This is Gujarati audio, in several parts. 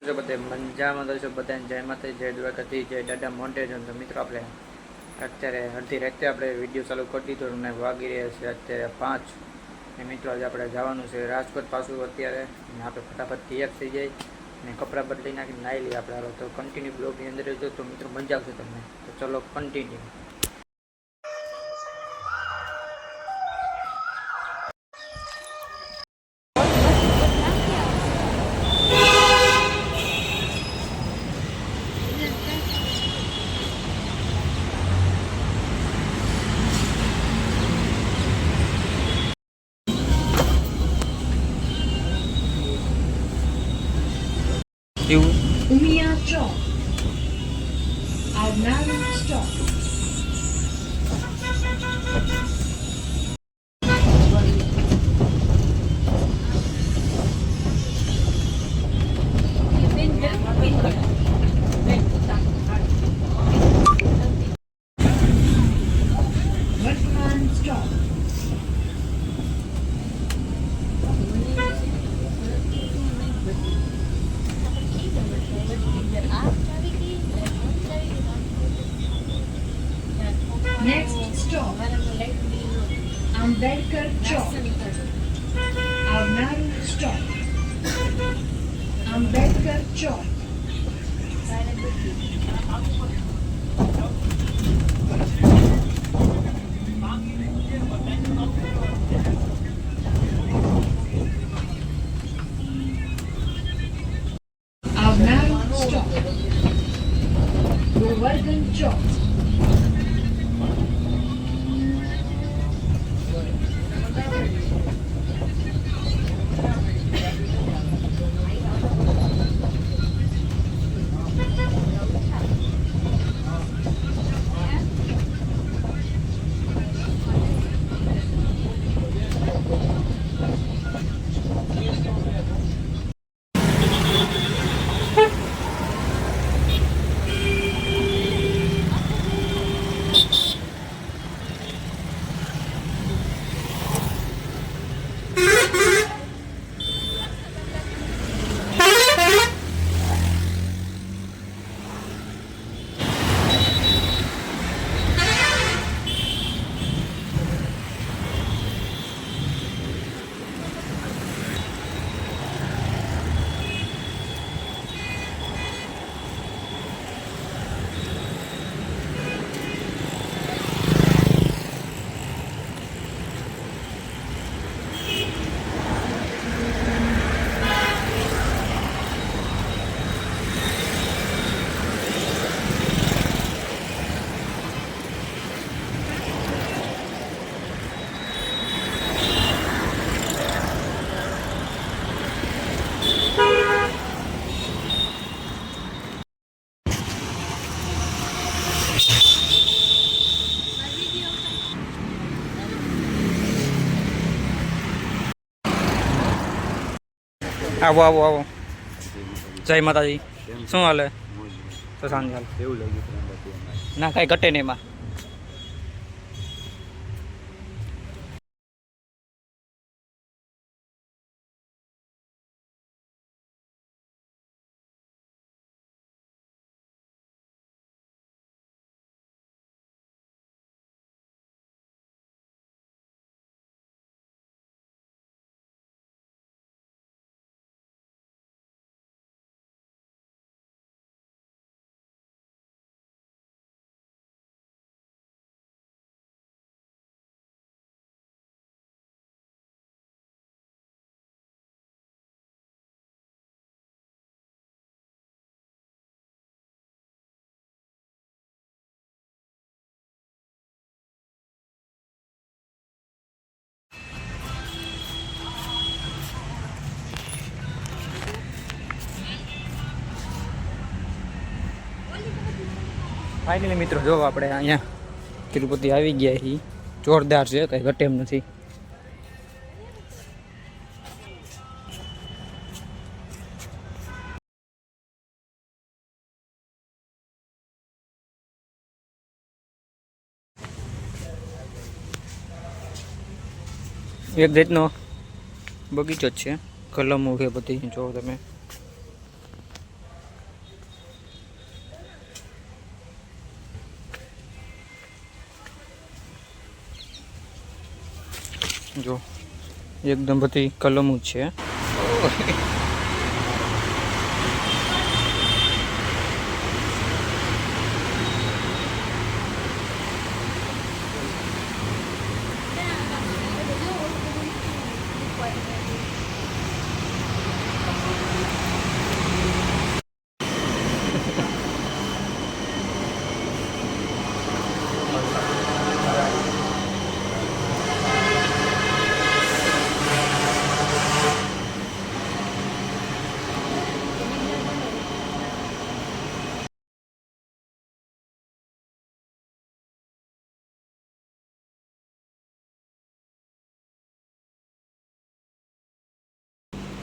બધે મજામાં તો છો બધાને જય માતા જય દ્વારકાથી જય દાદા મોન્ટેજ. તો મિત્રો આપણે અત્યારે અડધી રાતે આપણે વિડીયો ચાલુ કરી દીધો અને વાગી રહ્યા છે અત્યારે 5 ને મિત્રો આજે આપણે જવાનું છે રાજકોટ પાછું અત્યારે અને આપણે ફટાફટ તૈયાર થઈ જાય અને કપડાં બદલી નાખીને નાહી લઈએ આપણે. તો કન્ટિન્યુ બ્લોગની અંદર રહેજો તો મિત્રો મજા આવશે તમને. તો ચલો continue. Umia Chowk, Arnav Stop. Vartman Stop. Next stop, Ambedkar Chowk. Avnar stop, Ambedkar Chowk. Avnar stop, Govardhan Chowk. આવો આવો આવો. જય માતાજી. શું હાલે? તો સાંજે હાલ એવું લાગ્યું ના કાંઈ ઘટે નહીં એમાં. ફાઇનલી મિત્રો જો આપણે અહીંયા તિરુપતિ આવી ગયા છીએ. જોરદાર છે, કંઈ ઘટે એમ નથી. એક જાતનો બગીચો જ છે, કલમો છે બધી જો તમે. જો એકદમ બધી કલમો જ છે.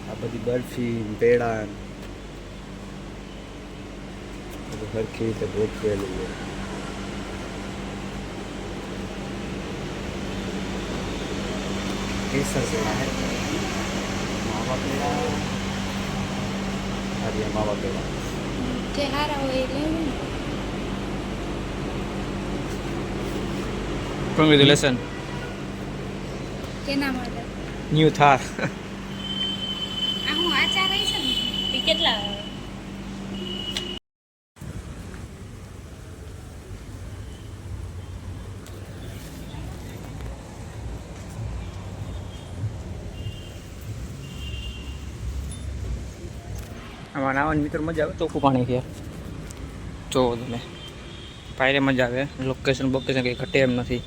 આ બધી બરફી પેડા બધું સરખી રીતે ગોઠવેલું છે. કેસર પેડા હે માવા પેડા આ માવા પેડા જે હારા હોય એ લેવું ને. કોંગ્રેચ્યુલેશન કેના માટે ન્યૂ થાર. આ હું આચાર રહી છે ને એ કેટલા આમાં નાવાની મિત્રો મજા આવે. ચોખ્ખું પાણી છે જોવો તમે. પાયરે મજા આવે. લોકેશન બોકેશન કંઈ ઘટે એમ નથી.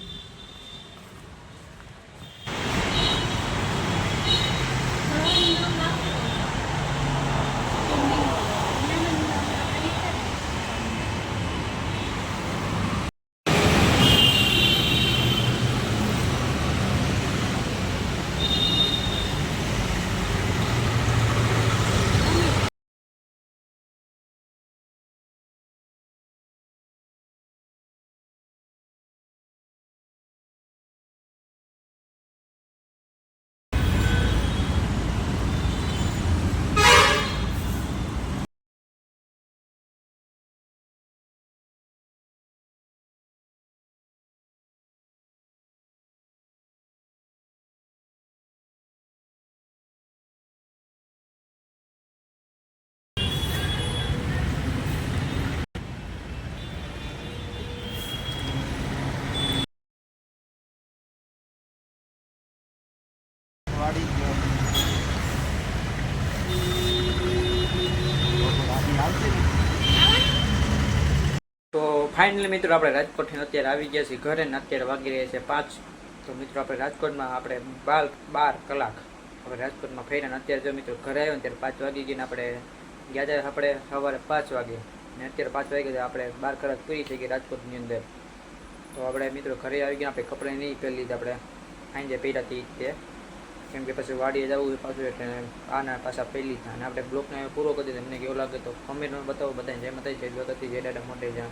તો ફાઇનલી મિત્રો આપણે રાજકોટથી અત્યારે આવી ગયા છીએ ઘરે ને અત્યારે વાગી રહ્યા છે 5. તો મિત્રો આપણે રાજકોટમાં આપણે 12 કલાક આપણે રાજકોટમાં ફર્યા ને અત્યારે જો મિત્રો ઘરે આવ્યો ને ત્યારે 5 વાગી ગઈને આપણે ગયા હતા આપણે સવારે 5 વાગે ને અત્યારે 5 વાગે આપણે 12 કલાક પૂરી થઈ ગઈ રાજકોટની અંદર. તો આપણે મિત્રો ઘરે આવી ગયા આપણે કપડાં નહીં પહેરી લીધા આપણે સાંજે પહેર્યા હતી તે કેમ કે પછી વાડીએ જવું પાછું એટલે આના પાછા પહેરી લીધા અને આપણે બ્લોકને પૂરો કરી દીધો. એમને કેવો લાગે તો કમેન્ટમાં બતાવો બધાને. જય માતાજી, જય દ્વારકાધીશ, જય દાદા મોઢેજા.